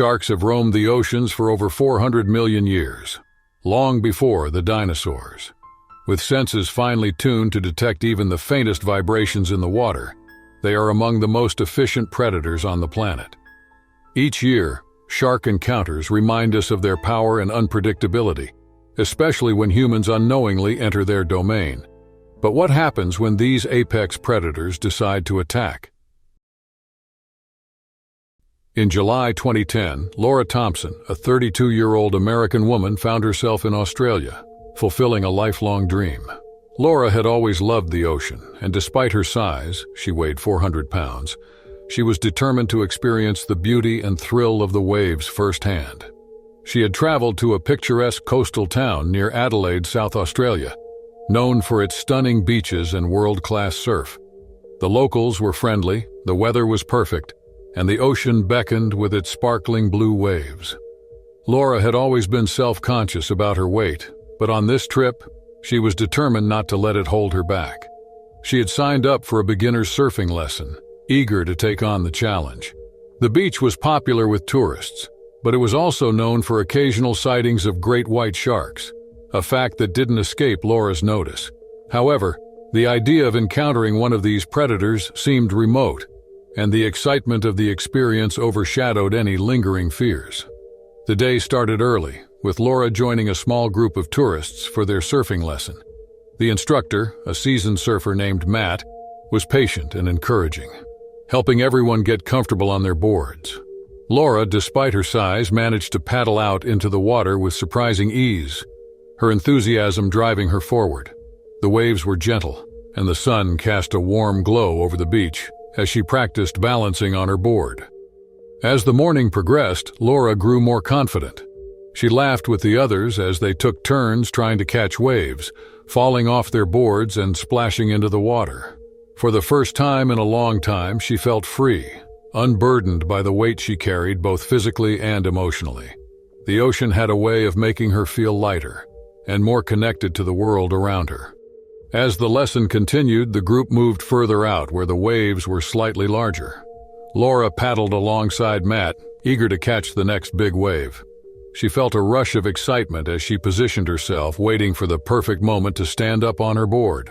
Sharks have roamed the oceans for over 400 million years, long before the dinosaurs. With senses finely tuned to detect even the faintest vibrations in the water, they are among the most efficient predators on the planet. Each year, shark encounters remind us of their power and unpredictability, especially when humans unknowingly enter their domain. But what happens when these apex predators decide to attack? In July 2010, Laura Thompson, a 32-year-old American woman, found herself in Australia, fulfilling a lifelong dream. Laura had always loved the ocean, and despite her size, she weighed 400 pounds, she was determined to experience the beauty and thrill of the waves firsthand. She had traveled to a picturesque coastal town near Adelaide, South Australia, known for its stunning beaches and world-class surf. The locals were friendly, the weather was perfect, and the ocean beckoned with its sparkling blue waves. Laura had always been self-conscious about her weight, but on this trip, she was determined not to let it hold her back. She had signed up for a beginner's surfing lesson, eager to take on the challenge. The beach was popular with tourists, but it was also known for occasional sightings of great white sharks, a fact that didn't escape Laura's notice. However, the idea of encountering one of these predators seemed remote, and the excitement of the experience overshadowed any lingering fears. The day started early, with Laura joining a small group of tourists for their surfing lesson. The instructor, a seasoned surfer named Matt, was patient and encouraging, helping everyone get comfortable on their boards. Laura, despite her size, managed to paddle out into the water with surprising ease, her enthusiasm driving her forward. The waves were gentle, and the sun cast a warm glow over the beach as she practiced balancing on her board. As the morning progressed, Laura grew more confident. She laughed with the others as they took turns trying to catch waves, falling off their boards and splashing into the water. For the first time in a long time, she felt free, unburdened by the weight she carried both physically and emotionally. The ocean had a way of making her feel lighter and more connected to the world around her. As the lesson continued, the group moved further out where the waves were slightly larger. Laura paddled alongside Matt, eager to catch the next big wave. She felt a rush of excitement as she positioned herself, waiting for the perfect moment to stand up on her board.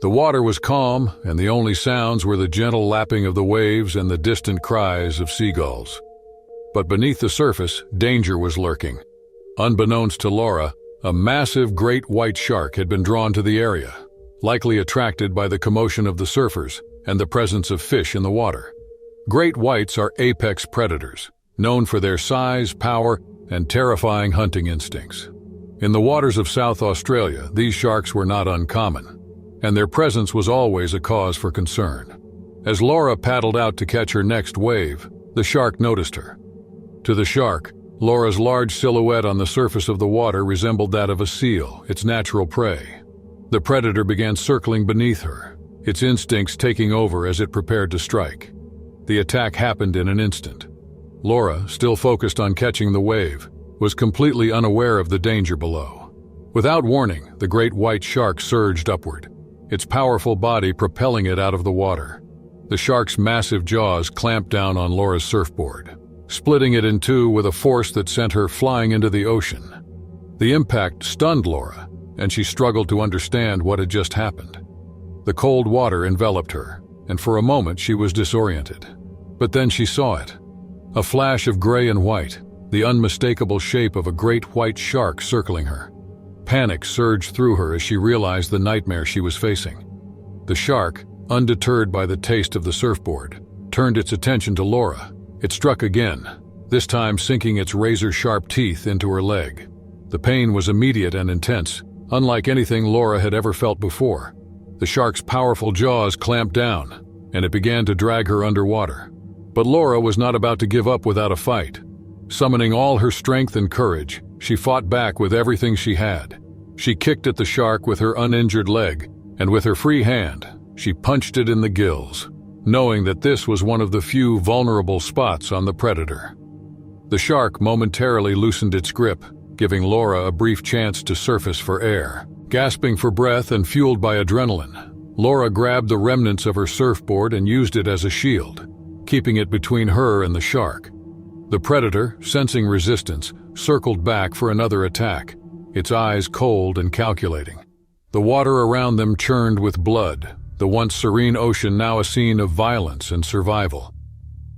The water was calm, and the only sounds were the gentle lapping of the waves and the distant cries of seagulls. But beneath the surface, danger was lurking. Unbeknownst to Laura, a massive great white shark had been drawn to the area, likely attracted by the commotion of the surfers and the presence of fish in the water. Great whites are apex predators, known for their size, power, and terrifying hunting instincts. In the waters of South Australia, these sharks were not uncommon, and their presence was always a cause for concern. As Laura paddled out to catch her next wave, the shark noticed her. To the shark, Laura's large silhouette on the surface of the water resembled that of a seal, its natural prey. The predator began circling beneath her, its instincts taking over as it prepared to strike. The attack happened in an instant. Laura, still focused on catching the wave, was completely unaware of the danger below. Without warning, the great white shark surged upward, its powerful body propelling it out of the water. The shark's massive jaws clamped down on Laura's surfboard, splitting it in two with a force that sent her flying into the ocean. The impact stunned Laura, and she struggled to understand what had just happened. The cold water enveloped her, and for a moment she was disoriented. But then she saw it. A flash of gray and white, the unmistakable shape of a great white shark circling her. Panic surged through her as she realized the nightmare she was facing. The shark, undeterred by the taste of the surfboard, turned its attention to Laura. It struck again, this time sinking its razor-sharp teeth into her leg. The pain was immediate and intense, unlike anything Laura had ever felt before. The shark's powerful jaws clamped down, and it began to drag her underwater. But Laura was not about to give up without a fight. Summoning all her strength and courage, she fought back with everything she had. She kicked at the shark with her uninjured leg, and with her free hand, she punched it in the gills, knowing that this was one of the few vulnerable spots on the predator. The shark momentarily loosened its grip, giving Laura a brief chance to surface for air. Gasping for breath and fueled by adrenaline, Laura grabbed the remnants of her surfboard and used it as a shield, keeping it between her and the shark. The predator, sensing resistance, circled back for another attack, its eyes cold and calculating. The water around them churned with blood, the once serene ocean now a scene of violence and survival.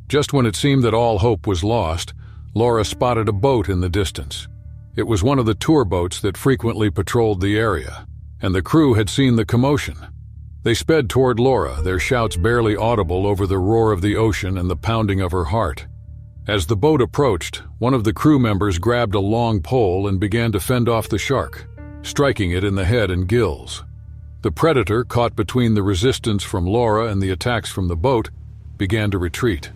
Just when it seemed that all hope was lost, Laura spotted a boat in the distance. It was one of the tour boats that frequently patrolled the area, and the crew had seen the commotion. They sped toward Laura, their shouts barely audible over the roar of the ocean and the pounding of her heart. As the boat approached, one of the crew members grabbed a long pole and began to fend off the shark, striking it in the head and gills. The predator, caught between the resistance from Laura and the attacks from the boat, began to retreat.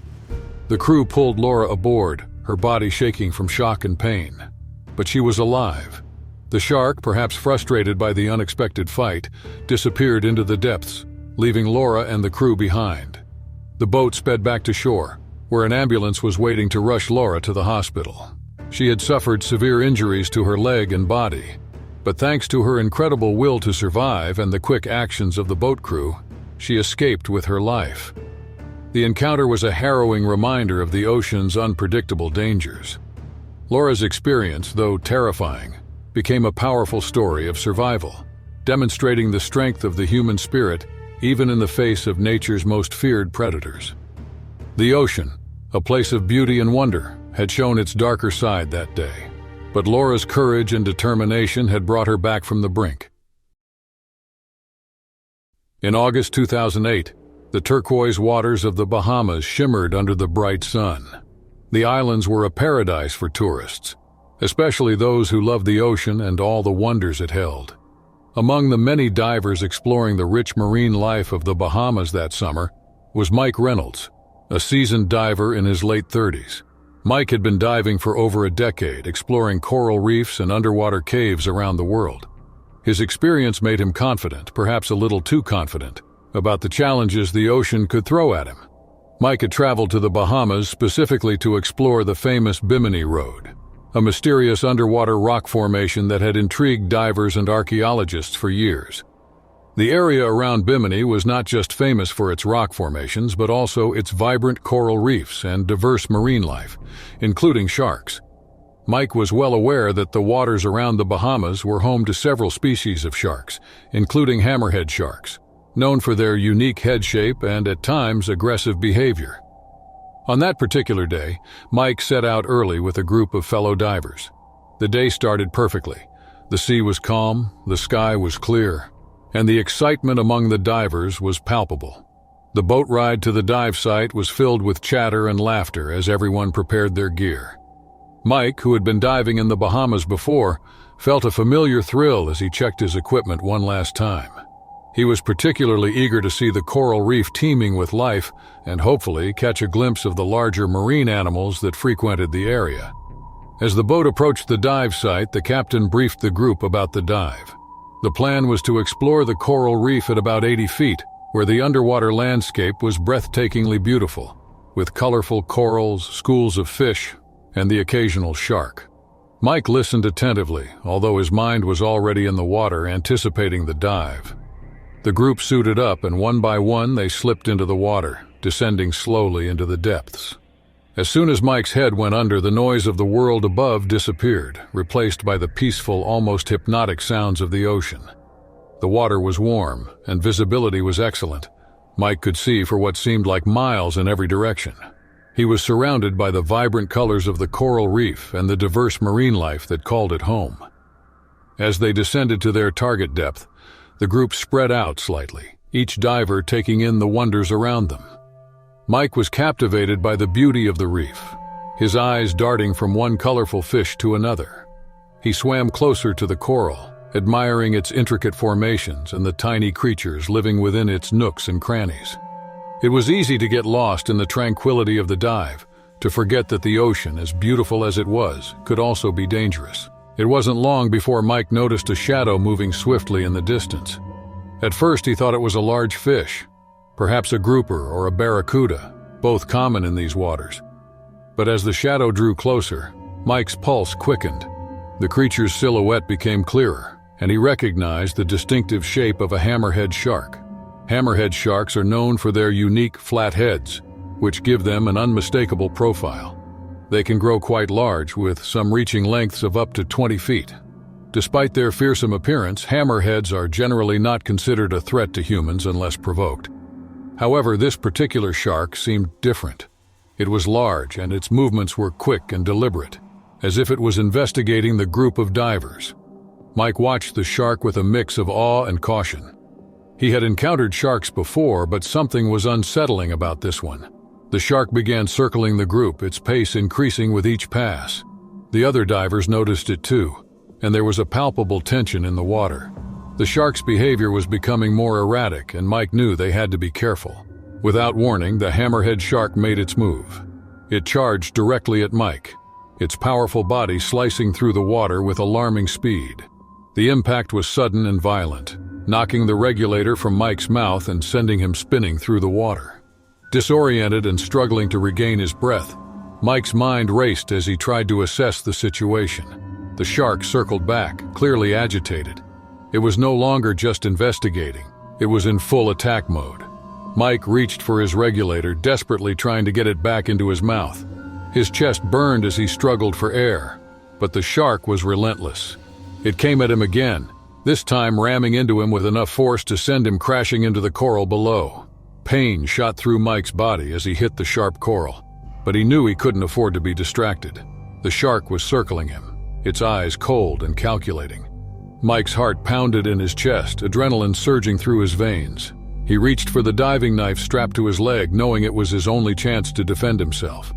The crew pulled Laura aboard, her body shaking from shock and pain. But she was alive. The shark, perhaps frustrated by the unexpected fight, disappeared into the depths, leaving Laura and the crew behind. The boat sped back to shore, where an ambulance was waiting to rush Laura to the hospital. She had suffered severe injuries to her leg and body, but thanks to her incredible will to survive and the quick actions of the boat crew, she escaped with her life. The encounter was a harrowing reminder of the ocean's unpredictable dangers. Laura's experience, though terrifying, became a powerful story of survival, demonstrating the strength of the human spirit even in the face of nature's most feared predators. The ocean, a place of beauty and wonder, had shown its darker side that day, but Laura's courage and determination had brought her back from the brink. In August 2008, the turquoise waters of the Bahamas shimmered under the bright sun. The islands were a paradise for tourists, especially those who loved the ocean and all the wonders it held. Among the many divers exploring the rich marine life of the Bahamas that summer was Mike Reynolds, a seasoned diver in his late 30s. Mike had been diving for over a decade, exploring coral reefs and underwater caves around the world. His experience made him confident, perhaps a little too confident, about the challenges the ocean could throw at him. Mike had traveled to the Bahamas specifically to explore the famous Bimini Road, a mysterious underwater rock formation that had intrigued divers and archaeologists for years. The area around Bimini was not just famous for its rock formations, but also its vibrant coral reefs and diverse marine life, including sharks. Mike was well aware that the waters around the Bahamas were home to several species of sharks, including hammerhead sharks, known for their unique head shape and, at times, aggressive behavior. On that particular day, Mike set out early with a group of fellow divers. The day started perfectly. The sea was calm, the sky was clear, and the excitement among the divers was palpable. The boat ride to the dive site was filled with chatter and laughter as everyone prepared their gear. Mike, who had been diving in the Bahamas before, felt a familiar thrill as he checked his equipment one last time. He was particularly eager to see the coral reef teeming with life and hopefully catch a glimpse of the larger marine animals that frequented the area. As the boat approached the dive site, the captain briefed the group about the dive. The plan was to explore the coral reef at about 80 feet, where the underwater landscape was breathtakingly beautiful, with colorful corals, schools of fish, and the occasional shark. Mike listened attentively, although his mind was already in the water anticipating the dive. The group suited up, and one by one they slipped into the water, descending slowly into the depths. As soon as Mike's head went under, the noise of the world above disappeared, replaced by the peaceful, almost hypnotic sounds of the ocean. The water was warm, and visibility was excellent. Mike could see for what seemed like miles in every direction. He was surrounded by the vibrant colors of the coral reef and the diverse marine life that called it home. As they descended to their target depth, the group spread out slightly, each diver taking in the wonders around them. Mike was captivated by the beauty of the reef, his eyes darting from one colorful fish to another. He swam closer to the coral, admiring its intricate formations and the tiny creatures living within its nooks and crannies. It was easy to get lost in the tranquility of the dive, to forget that the ocean, as beautiful as it was, could also be dangerous. It wasn't long before Mike noticed a shadow moving swiftly in the distance. At first he thought it was a large fish, perhaps a grouper or a barracuda, both common in these waters. But as the shadow drew closer, Mike's pulse quickened. The creature's silhouette became clearer, and he recognized the distinctive shape of a hammerhead shark. Hammerhead sharks are known for their unique flat heads, which give them an unmistakable profile. They can grow quite large, with some reaching lengths of up to 20 feet. Despite their fearsome appearance, hammerheads are generally not considered a threat to humans unless provoked. However, this particular shark seemed different. It was large, and its movements were quick and deliberate, as if it was investigating the group of divers. Mike watched the shark with a mix of awe and caution. He had encountered sharks before, but something was unsettling about this one. The shark began circling the group, its pace increasing with each pass. The other divers noticed it too, and there was a palpable tension in the water. The shark's behavior was becoming more erratic, and Mike knew they had to be careful. Without warning, the hammerhead shark made its move. It charged directly at Mike, its powerful body slicing through the water with alarming speed. The impact was sudden and violent, knocking the regulator from Mike's mouth and sending him spinning through the water. Disoriented and struggling to regain his breath, Mike's mind raced as he tried to assess the situation. The shark circled back, clearly agitated. It was no longer just investigating. It was in full attack mode. Mike reached for his regulator, desperately trying to get it back into his mouth. His chest burned as he struggled for air, but the shark was relentless. It came at him again, this time ramming into him with enough force to send him crashing into the coral below. Pain shot through Mike's body as he hit the sharp coral, but he knew he couldn't afford to be distracted. The shark was circling him, its eyes cold and calculating. Mike's heart pounded in his chest, adrenaline surging through his veins. He reached for the diving knife strapped to his leg, knowing it was his only chance to defend himself.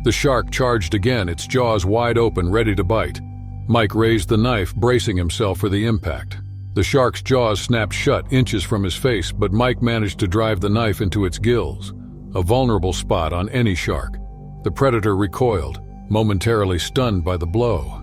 The shark charged again, its jaws wide open, ready to bite. Mike raised the knife, bracing himself for the impact. The shark's jaws snapped shut inches from his face, but Mike managed to drive the knife into its gills, a vulnerable spot on any shark. The predator recoiled, momentarily stunned by the blow.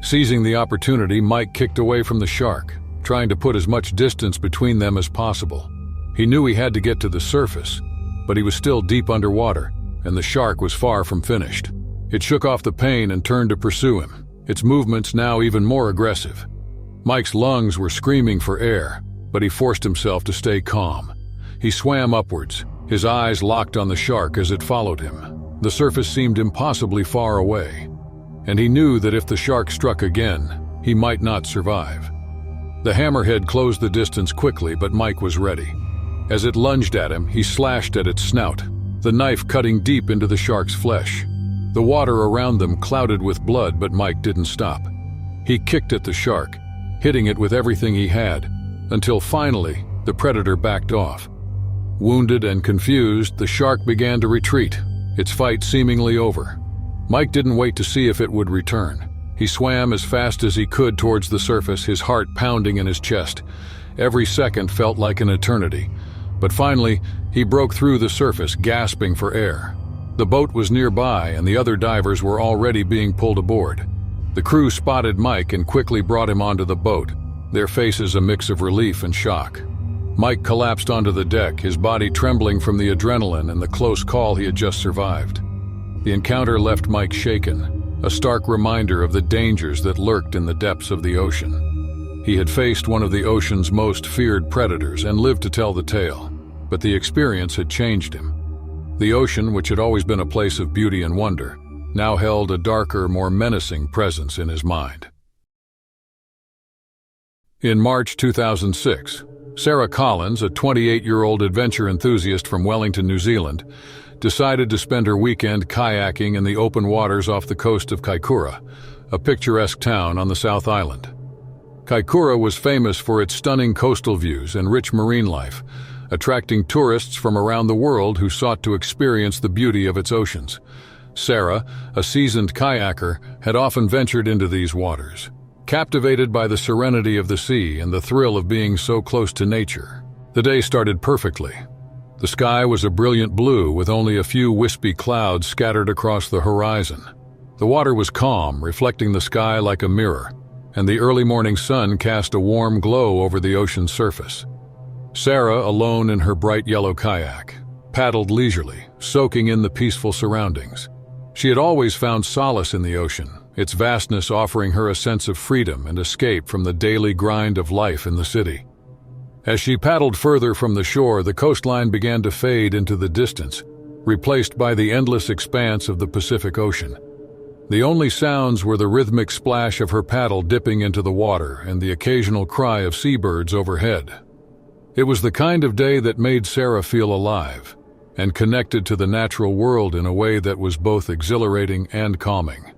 Seizing the opportunity, Mike kicked away from the shark, trying to put as much distance between them as possible. He knew he had to get to the surface, but he was still deep underwater, and the shark was far from finished. It shook off the pain and turned to pursue him, its movements now even more aggressive. Mike's lungs were screaming for air, but he forced himself to stay calm. He swam upwards, his eyes locked on the shark as it followed him. The surface seemed impossibly far away, and he knew that if the shark struck again, he might not survive. The hammerhead closed the distance quickly, but Mike was ready. As it lunged at him, he slashed at its snout, the knife cutting deep into the shark's flesh. The water around them clouded with blood, but Mike didn't stop. He kicked at the shark, hitting it with everything he had, until finally the predator backed off. Wounded and confused, the shark began to retreat, its fight seemingly over. Mike didn't wait to see if it would return. He swam as fast as he could towards the surface, his heart pounding in his chest. Every second felt like an eternity. But finally, he broke through the surface, gasping for air. The boat was nearby, and the other divers were already being pulled aboard. The crew spotted Mike and quickly brought him onto the boat, their faces a mix of relief and shock. Mike collapsed onto the deck, his body trembling from the adrenaline and the close call he had just survived. The encounter left Mike shaken, a stark reminder of the dangers that lurked in the depths of the ocean. He had faced one of the ocean's most feared predators and lived to tell the tale, but the experience had changed him. The ocean, which had always been a place of beauty and wonder, now held a darker, more menacing presence in his mind. In March 2006, Sarah Collins, a 28-year-old adventure enthusiast from Wellington, New Zealand, decided to spend her weekend kayaking in the open waters off the coast of Kaikoura, a picturesque town on the South Island. Kaikoura was famous for its stunning coastal views and rich marine life, attracting tourists from around the world who sought to experience the beauty of its oceans. Sarah, a seasoned kayaker, had often ventured into these waters, captivated by the serenity of the sea and the thrill of being so close to nature. The day started perfectly. The sky was a brilliant blue with only a few wispy clouds scattered across the horizon. The water was calm, reflecting the sky like a mirror, and the early morning sun cast a warm glow over the ocean's surface. Sarah, alone in her bright yellow kayak, paddled leisurely, soaking in the peaceful surroundings. She had always found solace in the ocean, its vastness offering her a sense of freedom and escape from the daily grind of life in the city. As she paddled further from the shore, the coastline began to fade into the distance, replaced by the endless expanse of the Pacific Ocean. The only sounds were the rhythmic splash of her paddle dipping into the water and the occasional cry of seabirds overhead. It was the kind of day that made Sarah feel alive and connected to the natural world in a way that was both exhilarating and calming.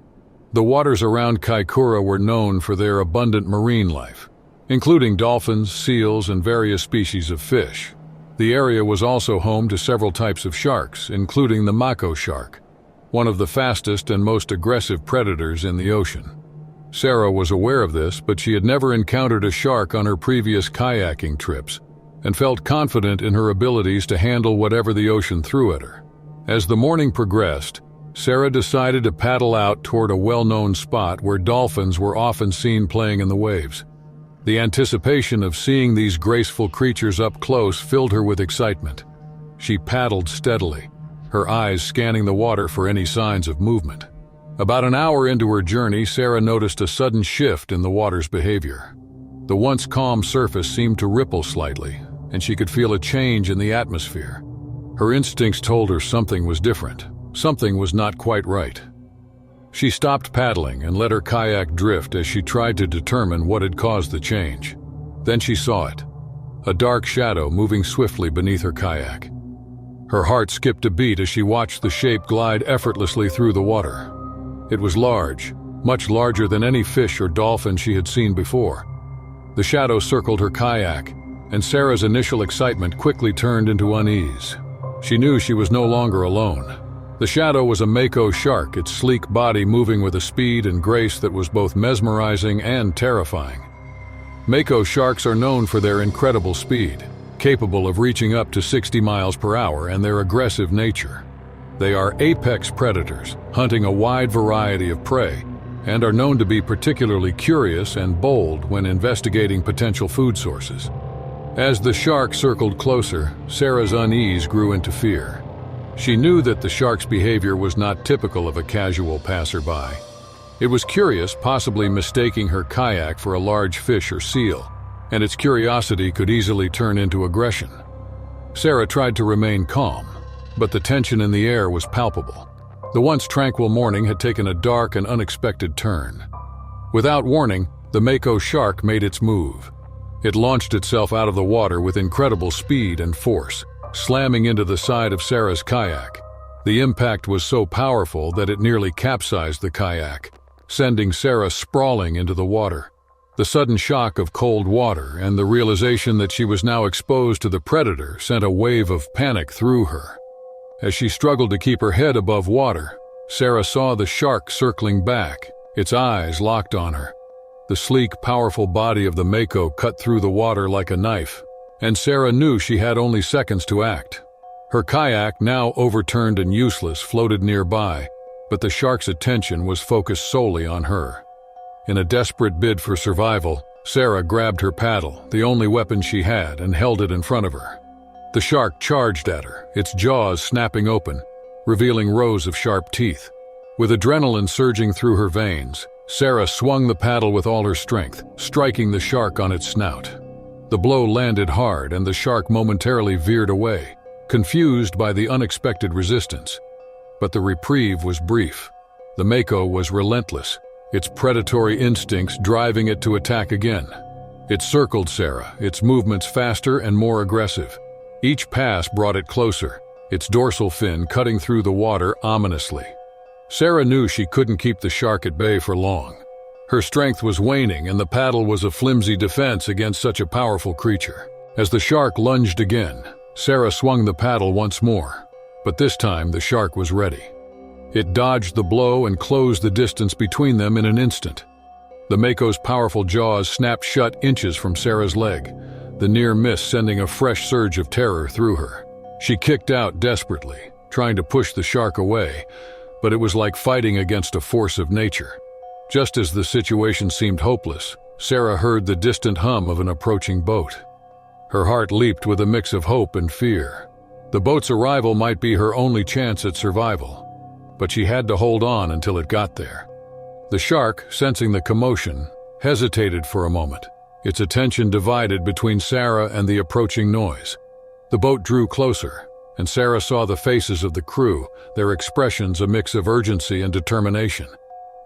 The waters around Kaikoura were known for their abundant marine life, including dolphins, seals, and various species of fish. The area was also home to several types of sharks, including the mako shark, one of the fastest and most aggressive predators in the ocean. Sarah was aware of this, but she had never encountered a shark on her previous kayaking trips, and felt confident in her abilities to handle whatever the ocean threw at her. As the morning progressed, Sarah decided to paddle out toward a well-known spot where dolphins were often seen playing in the waves. The anticipation of seeing these graceful creatures up close filled her with excitement. She paddled steadily, her eyes scanning the water for any signs of movement. About an hour into her journey, Sarah noticed a sudden shift in the water's behavior. The once calm surface seemed to ripple slightly, and she could feel a change in the atmosphere. Her instincts told her something was different. Something was not quite right. She stopped paddling and let her kayak drift as she tried to determine what had caused the change. Then she saw it, a dark shadow moving swiftly beneath her kayak. Her heart skipped a beat as she watched the shape glide effortlessly through the water. It was large, much larger than any fish or dolphin she had seen before. The shadow circled her kayak, and Sarah's initial excitement quickly turned into unease. She knew she was no longer alone. The shadow was a mako shark, its sleek body moving with a speed and grace that was both mesmerizing and terrifying. Mako sharks are known for their incredible speed, capable of reaching up to 60 miles per hour, and their aggressive nature. They are apex predators, hunting a wide variety of prey, and are known to be particularly curious and bold when investigating potential food sources. As the shark circled closer, Sarah's unease grew into fear. She knew that the shark's behavior was not typical of a casual passerby. It was curious, possibly mistaking her kayak for a large fish or seal, and its curiosity could easily turn into aggression. Sarah tried to remain calm, but the tension in the air was palpable. The once tranquil morning had taken a dark and unexpected turn. Without warning, the mako shark made its move. It launched itself out of the water with incredible speed and force, slamming into the side of Sarah's kayak. The impact was so powerful that it nearly capsized the kayak, sending Sarah sprawling into the water. The sudden shock of cold water and the realization that she was now exposed to the predator sent a wave of panic through her. As she struggled to keep her head above water, Sarah saw the shark circling back, its eyes locked on her. The sleek, powerful body of the mako cut through the water like a knife, and Sarah knew she had only seconds to act. Her kayak, now overturned and useless, floated nearby, but the shark's attention was focused solely on her. In a desperate bid for survival, Sarah grabbed her paddle, the only weapon she had, and held it in front of her. The shark charged at her, its jaws snapping open, revealing rows of sharp teeth. With adrenaline surging through her veins, Sarah swung the paddle with all her strength, striking the shark on its snout. The blow landed hard, and the shark momentarily veered away, confused by the unexpected resistance. But the reprieve was brief. The mako was relentless, its predatory instincts driving it to attack again. It circled Sarah, its movements faster and more aggressive. Each pass brought it closer, its dorsal fin cutting through the water ominously. Sarah knew she couldn't keep the shark at bay for long. Her strength was waning, and the paddle was a flimsy defense against such a powerful creature. As the shark lunged again, Sarah swung the paddle once more, but this time the shark was ready. It dodged the blow and closed the distance between them in an instant. The mako's powerful jaws snapped shut inches from Sarah's leg, the near miss sending a fresh surge of terror through her. She kicked out desperately, trying to push the shark away, but it was like fighting against a force of nature. Just as the situation seemed hopeless, Sarah heard the distant hum of an approaching boat. Her heart leaped with a mix of hope and fear. The boat's arrival might be her only chance at survival, but she had to hold on until it got there. The shark, sensing the commotion, hesitated for a moment, its attention divided between Sarah and the approaching noise. The boat drew closer, and Sarah saw the faces of the crew, their expressions a mix of urgency and determination.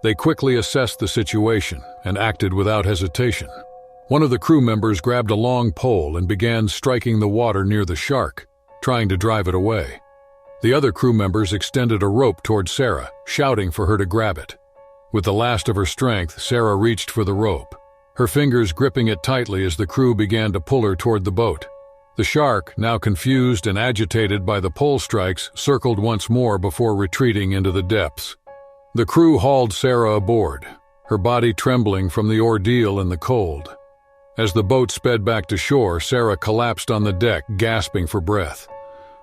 They quickly assessed the situation and acted without hesitation. One of the crew members grabbed a long pole and began striking the water near the shark, trying to drive it away. The other crew members extended a rope toward Sarah, shouting for her to grab it. With the last of her strength, Sarah reached for the rope, her fingers gripping it tightly as the crew began to pull her toward the boat. The shark, now confused and agitated by the pole strikes, circled once more before retreating into the depths. The crew hauled Sarah aboard, her body trembling from the ordeal in the cold. As the boat sped back to shore, Sarah collapsed on the deck, gasping for breath.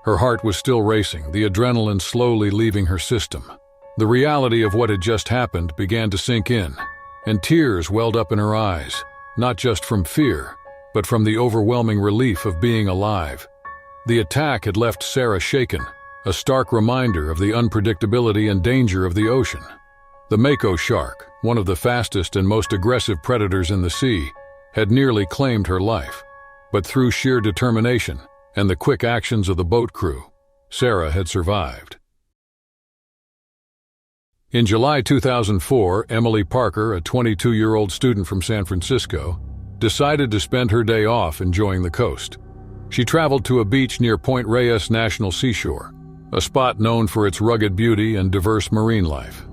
Her heart was still racing, the adrenaline slowly leaving her system. The reality of what had just happened began to sink in, and tears welled up in her eyes, not just from fear, but from the overwhelming relief of being alive. The attack had left Sarah shaken, a stark reminder of the unpredictability and danger of the ocean. The mako shark, one of the fastest and most aggressive predators in the sea, had nearly claimed her life. But through sheer determination and the quick actions of the boat crew, Sarah had survived. In July 2004, Emily Parker, a 22-year-old student from San Francisco, decided to spend her day off enjoying the coast. She traveled to a beach near Point Reyes National Seashore, a spot known for its rugged beauty and diverse marine life.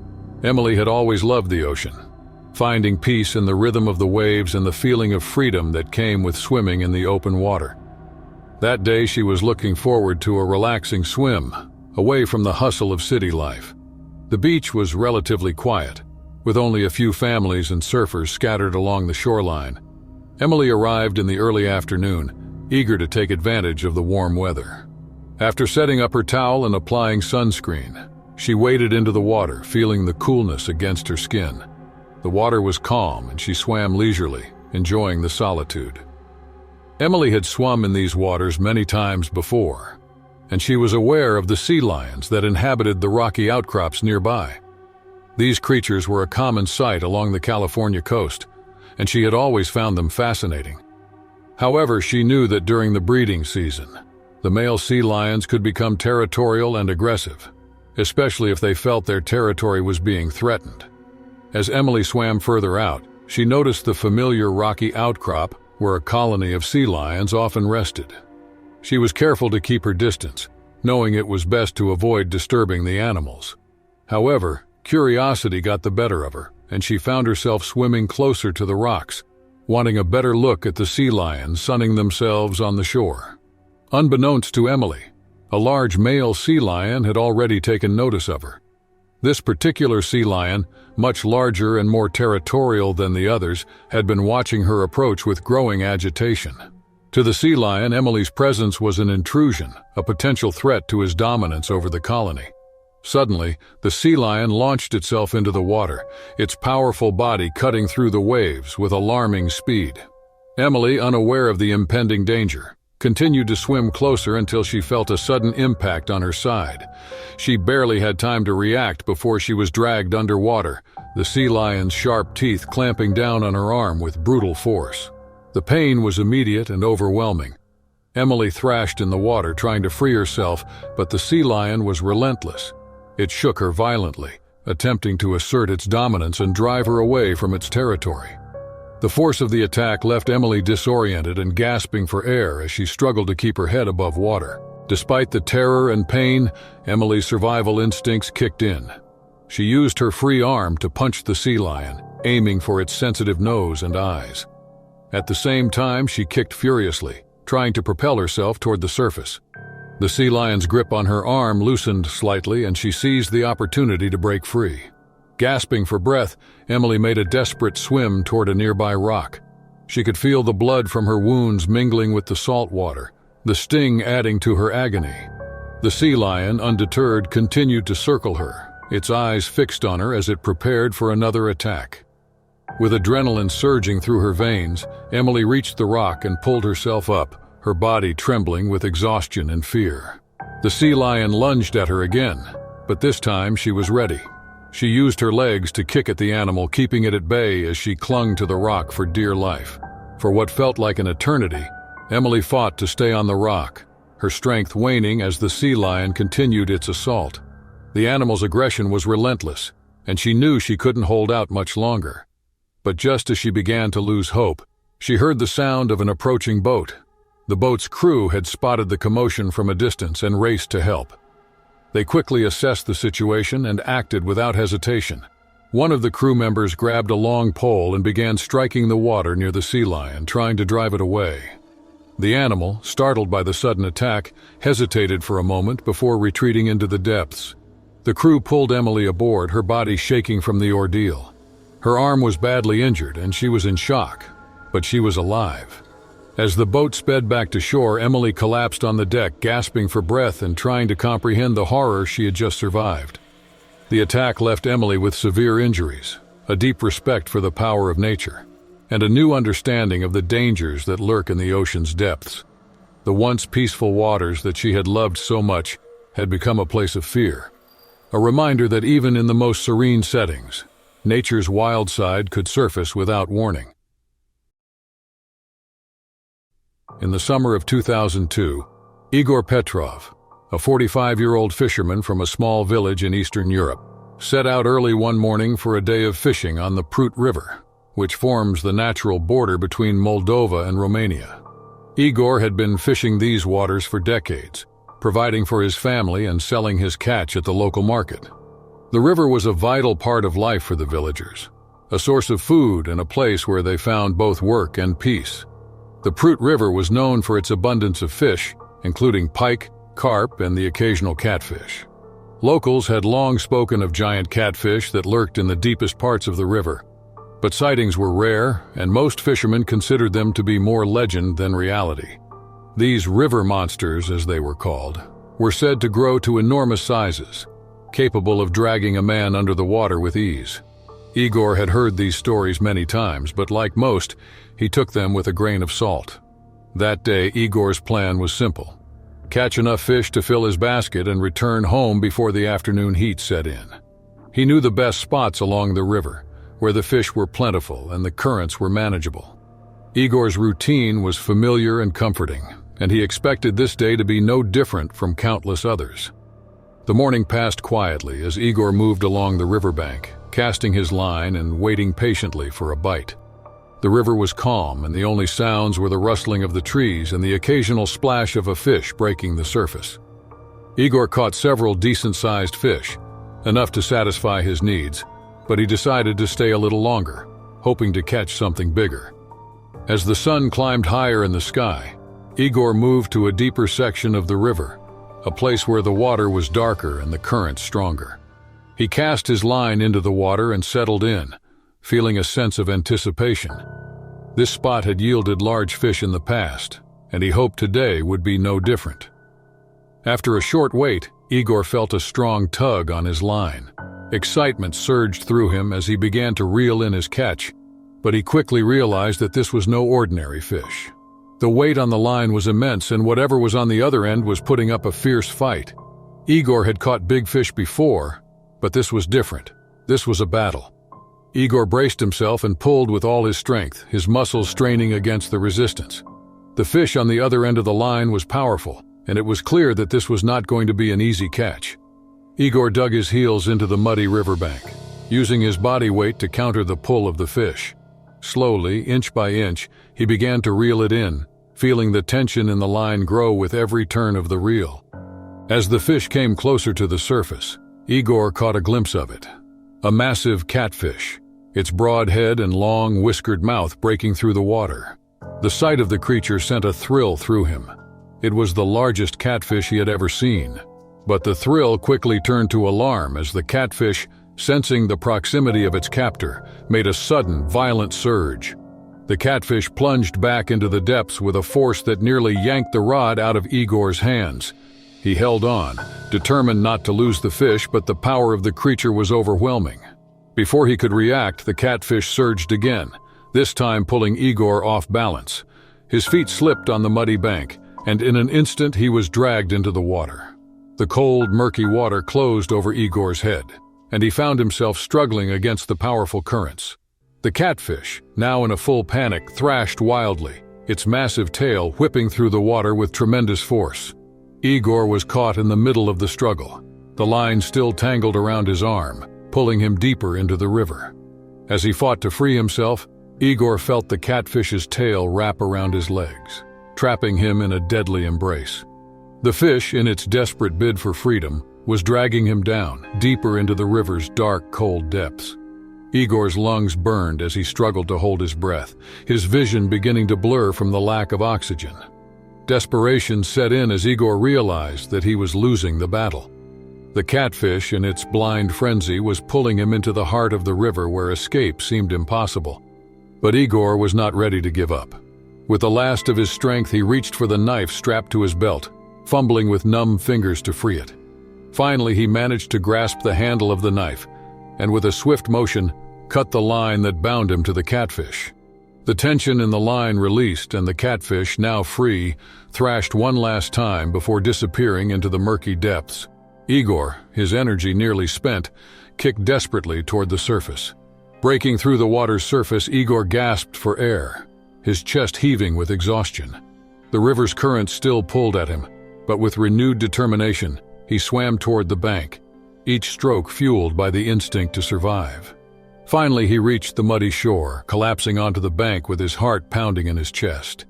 Emily had always loved the ocean, finding peace in the rhythm of the waves and the feeling of freedom that came with swimming in the open water. That day she was looking forward to a relaxing swim, away from the hustle of city life. The beach was relatively quiet, with only a few families and surfers scattered along the shoreline. Emily arrived in the early afternoon, eager to take advantage of the warm weather. After setting up her towel and applying sunscreen, she waded into the water, feeling the coolness against her skin. The water was calm and she swam leisurely, enjoying the solitude. Emily had swum in these waters many times before, and she was aware of the sea lions that inhabited the rocky outcrops nearby. These creatures were a common sight along the California coast, and she had always found them fascinating. However, she knew that during the breeding season, the male sea lions could become territorial and aggressive, especially if they felt their territory was being threatened. As Emily swam further out, she noticed the familiar rocky outcrop where a colony of sea lions often rested. She was careful to keep her distance, knowing it was best to avoid disturbing the animals. However, curiosity got the better of her, and she found herself swimming closer to the rocks, wanting a better look at the sea lions sunning themselves on the shore. Unbeknownst to Emily, a large male sea lion had already taken notice of her. This particular sea lion, much larger and more territorial than the others, had been watching her approach with growing agitation. To the sea lion, Emily's presence was an intrusion, a potential threat to his dominance over the colony. Suddenly, the sea lion launched itself into the water, its powerful body cutting through the waves with alarming speed. Emily, unaware of the impending danger, continued to swim closer until she felt a sudden impact on her side. She barely had time to react before she was dragged underwater, the sea lion's sharp teeth clamping down on her arm with brutal force. The pain was immediate and overwhelming. Emily thrashed in the water trying to free herself, but the sea lion was relentless. It shook her violently, attempting to assert its dominance and drive her away from its territory. The force of the attack left Emily disoriented and gasping for air as she struggled to keep her head above water. Despite the terror and pain, Emily's survival instincts kicked in. She used her free arm to punch the sea lion, aiming for its sensitive nose and eyes. At the same time, she kicked furiously, trying to propel herself toward the surface. The sea lion's grip on her arm loosened slightly, and she seized the opportunity to break free. Gasping for breath, Emily made a desperate swim toward a nearby rock. She could feel the blood from her wounds mingling with the salt water, the sting adding to her agony. The sea lion, undeterred, continued to circle her, its eyes fixed on her as it prepared for another attack. With adrenaline surging through her veins, Emily reached the rock and pulled herself up, her body trembling with exhaustion and fear. The sea lion lunged at her again, but this time she was ready. She used her legs to kick at the animal, keeping it at bay as she clung to the rock for dear life. For what felt like an eternity, Emily fought to stay on the rock, her strength waning as the sea lion continued its assault. The animal's aggression was relentless, and she knew she couldn't hold out much longer. But just as she began to lose hope, she heard the sound of an approaching boat. The boat's crew had spotted the commotion from a distance and raced to help. They quickly assessed the situation and acted without hesitation. One of the crew members grabbed a long pole and began striking the water near the sea lion, trying to drive it away. The animal, startled by the sudden attack, hesitated for a moment before retreating into the depths. The crew pulled Emily aboard, her body shaking from the ordeal. Her arm was badly injured and she was in shock, but she was alive. As the boat sped back to shore, Emily collapsed on the deck, gasping for breath and trying to comprehend the horror she had just survived. The attack left Emily with severe injuries, a deep respect for the power of nature, and a new understanding of the dangers that lurk in the ocean's depths. The once peaceful waters that she had loved so much had become a place of fear, a reminder that even in the most serene settings, nature's wild side could surface without warning. In the summer of 2002, Igor Petrov, a 45-year-old fisherman from a small village in Eastern Europe, set out early one morning for a day of fishing on the Prut River, which forms the natural border between Moldova and Romania. Igor had been fishing these waters for decades, providing for his family and selling his catch at the local market. The river was a vital part of life for the villagers, a source of food and a place where they found both work and peace. The Prut River was known for its abundance of fish, including pike, carp, and the occasional catfish. Locals had long spoken of giant catfish that lurked in the deepest parts of the river, but sightings were rare, and most fishermen considered them to be more legend than reality. These river monsters, as they were called, were said to grow to enormous sizes, capable of dragging a man under the water with ease. Igor had heard these stories many times, but like most, he took them with a grain of salt. That day, Igor's plan was simple: catch enough fish to fill his basket and return home before the afternoon heat set in. He knew the best spots along the river, where the fish were plentiful and the currents were manageable. Igor's routine was familiar and comforting, and he expected this day to be no different from countless others. The morning passed quietly as Igor moved along the riverbank, casting his line and waiting patiently for a bite. The river was calm, and the only sounds were the rustling of the trees and the occasional splash of a fish breaking the surface. Igor caught several decent-sized fish, enough to satisfy his needs, but he decided to stay a little longer, hoping to catch something bigger. As the sun climbed higher in the sky, Igor moved to a deeper section of the river, a place where the water was darker and the current stronger. He cast his line into the water and settled in, feeling a sense of anticipation. This spot had yielded large fish in the past, and he hoped today would be no different. After a short wait, Igor felt a strong tug on his line. Excitement surged through him as he began to reel in his catch, but he quickly realized that this was no ordinary fish. The weight on the line was immense, and whatever was on the other end was putting up a fierce fight. Igor had caught big fish before, but this was different. This was a battle. Igor braced himself and pulled with all his strength, his muscles straining against the resistance. The fish on the other end of the line was powerful, and it was clear that this was not going to be an easy catch. Igor dug his heels into the muddy riverbank, using his body weight to counter the pull of the fish. Slowly, inch by inch, he began to reel it in, feeling the tension in the line grow with every turn of the reel. As the fish came closer to the surface, Igor caught a glimpse of it. A massive catfish, its broad head and long, whiskered mouth breaking through the water. The sight of the creature sent a thrill through him. It was the largest catfish he had ever seen. But the thrill quickly turned to alarm as the catfish, sensing the proximity of its captor, made a sudden, violent surge. The catfish plunged back into the depths with a force that nearly yanked the rod out of Igor's hands. He held on, determined not to lose the fish, but the power of the creature was overwhelming. Before he could react, the catfish surged again, this time pulling Igor off balance. His feet slipped on the muddy bank, and in an instant he was dragged into the water. The cold, murky water closed over Igor's head, and he found himself struggling against the powerful currents. The catfish, now in a full panic, thrashed wildly, its massive tail whipping through the water with tremendous force. Igor was caught in the middle of the struggle, the line still tangled around his arm, pulling him deeper into the river. As he fought to free himself, Igor felt the catfish's tail wrap around his legs, trapping him in a deadly embrace. The fish, in its desperate bid for freedom, was dragging him down, deeper into the river's dark, cold depths. Igor's lungs burned as he struggled to hold his breath, his vision beginning to blur from the lack of oxygen. Desperation set in as Igor realized that he was losing the battle. The catfish, in its blind frenzy, was pulling him into the heart of the river where escape seemed impossible. But Igor was not ready to give up. With the last of his strength, he reached for the knife strapped to his belt, fumbling with numb fingers to free it. Finally, he managed to grasp the handle of the knife, and with a swift motion, cut the line that bound him to the catfish. The tension in the line released, and the catfish, now free, thrashed one last time before disappearing into the murky depths. Igor, his energy nearly spent, kicked desperately toward the surface. Breaking through the water's surface, Igor gasped for air, his chest heaving with exhaustion. The river's current still pulled at him, but with renewed determination, he swam toward the bank, each stroke fueled by the instinct to survive. Finally, he reached the muddy shore, collapsing onto the bank with his heart pounding in his chest.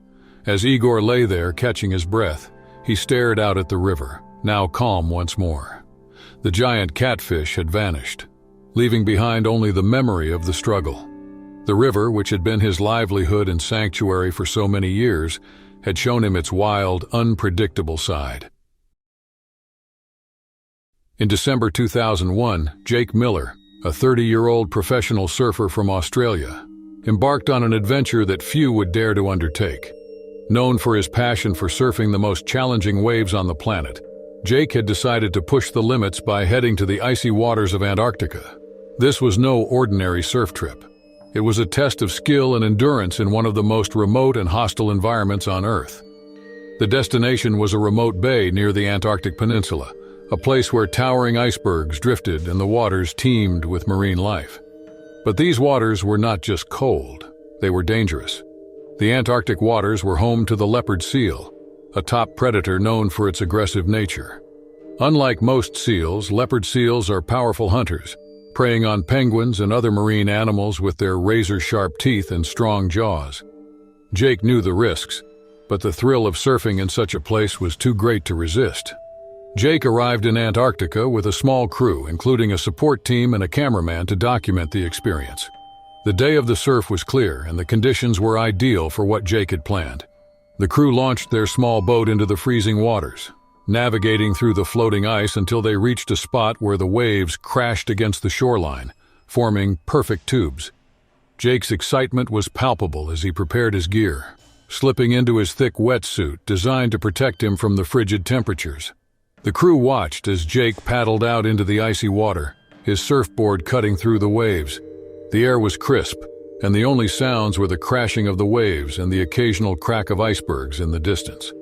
As Igor lay there, catching his breath, he stared out at the river, now calm once more. The giant catfish had vanished, leaving behind only the memory of the struggle. The river, which had been his livelihood and sanctuary for so many years, had shown him its wild, unpredictable side. In December 2001, Jake Miller, a 30-year-old professional surfer from Australia, embarked on an adventure that few would dare to undertake. Known for his passion for surfing the most challenging waves on the planet, Jake had decided to push the limits by heading to the icy waters of Antarctica. This was no ordinary surf trip. It was a test of skill and endurance in one of the most remote and hostile environments on Earth. The destination was a remote bay near the Antarctic Peninsula, a place where towering icebergs drifted and the waters teemed with marine life. But these waters were not just cold, they were dangerous. The Antarctic waters were home to the leopard seal, a top predator known for its aggressive nature. Unlike most seals, leopard seals are powerful hunters, preying on penguins and other marine animals with their razor-sharp teeth and strong jaws. Jake knew the risks, but the thrill of surfing in such a place was too great to resist. Jake arrived in Antarctica with a small crew, including a support team and a cameraman to document the experience. The day of the surf was clear, and the conditions were ideal for what Jake had planned. The crew launched their small boat into the freezing waters, navigating through the floating ice until they reached a spot where the waves crashed against the shoreline, forming perfect tubes. Jake's excitement was palpable as he prepared his gear, slipping into his thick wetsuit designed to protect him from the frigid temperatures. The crew watched as Jake paddled out into the icy water, his surfboard cutting through the waves. The air was crisp, and the only sounds were the crashing of the waves and the occasional crack of icebergs in the distance.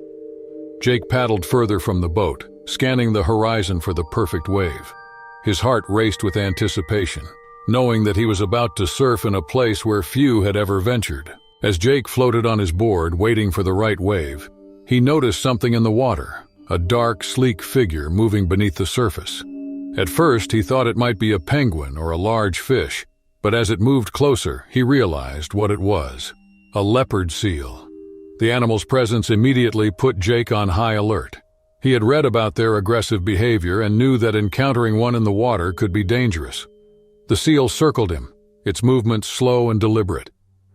Jake paddled further from the boat, scanning the horizon for the perfect wave. His heart raced with anticipation, knowing that he was about to surf in a place where few had ever ventured. As Jake floated on his board, waiting for the right wave, he noticed something in the water, a dark, sleek figure moving beneath the surface. At first, he thought it might be a penguin or a large fish, but as it moved closer, he realized what it was: a leopard seal. The animal's presence immediately put Jake on high alert. He had read about their aggressive behavior and knew that encountering one in the water could be dangerous. The seal circled him, its movements slow and deliberate,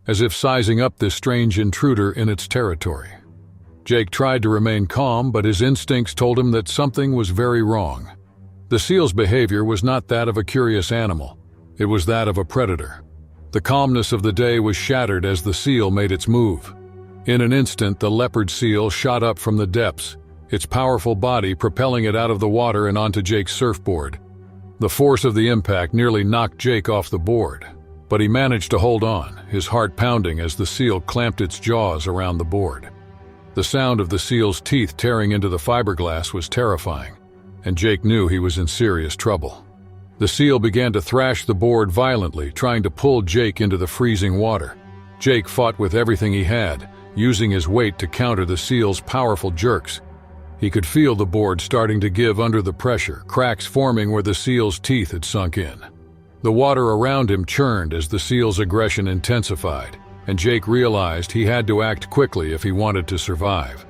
as if sizing up this strange intruder in its territory. Jake tried to remain calm, but his instincts told him that something was very wrong. The seal's behavior was not that of a curious animal. It was that of a predator. The calmness of the day was shattered as the seal made its move. In an instant, the leopard seal shot up from the depths, its powerful body propelling it out of the water and onto Jake's surfboard. The force of the impact nearly knocked Jake off the board, but he managed to hold on, his heart pounding as the seal clamped its jaws around the board. The sound of the seal's teeth tearing into the fiberglass was terrifying, and Jake knew he was in serious trouble. The seal began to thrash the board violently, trying to pull Jake into the freezing water. Jake fought with everything he had, using his weight to counter the seal's powerful jerks. He could feel the board starting to give under the pressure, cracks forming where the seal's teeth had sunk in. The water around him churned as the seal's aggression intensified, and Jake realized he had to act quickly if he wanted to survive.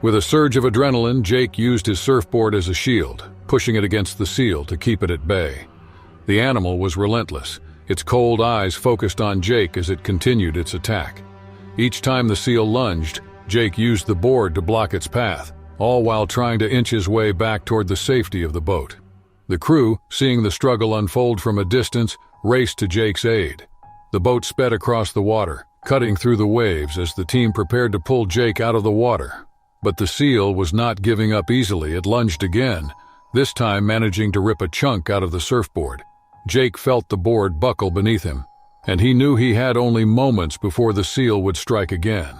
With a surge of adrenaline, Jake used his surfboard as a shield, pushing it against the seal to keep it at bay. The animal was relentless, its cold eyes focused on Jake as it continued its attack. Each time the seal lunged, Jake used the board to block its path, all while trying to inch his way back toward the safety of the boat. The crew, seeing the struggle unfold from a distance, raced to Jake's aid. The boat sped across the water, cutting through the waves as the team prepared to pull Jake out of the water. But the seal was not giving up easily. It lunged again, this time managing to rip a chunk out of the surfboard. Jake felt the board buckle beneath him, and he knew he had only moments before the seal would strike again.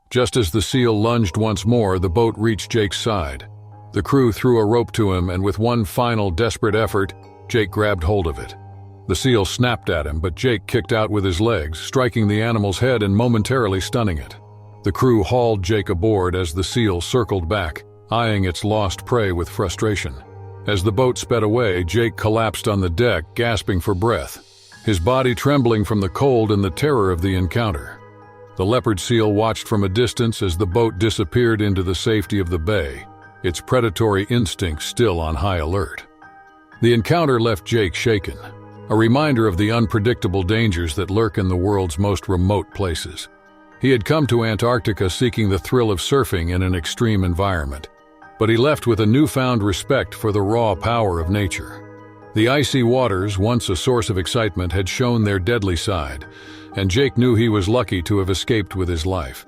Just as the seal lunged once more, the boat reached Jake's side. The crew threw a rope to him, and with one final desperate effort, Jake grabbed hold of it. The seal snapped at him, but Jake kicked out with his legs, striking the animal's head and momentarily stunning it. The crew hauled Jake aboard as the seal circled back, eyeing its lost prey with frustration. As the boat sped away, Jake collapsed on the deck, gasping for breath, his body trembling from the cold and the terror of the encounter. The leopard seal watched from a distance as the boat disappeared into the safety of the bay, its predatory instincts still on high alert. The encounter left Jake shaken, a reminder of the unpredictable dangers that lurk in the world's most remote places. He had come to Antarctica seeking the thrill of surfing in an extreme environment, but he left with a newfound respect for the raw power of nature. The icy waters, once a source of excitement, had shown their deadly side, and Jake knew he was lucky to have escaped with his life.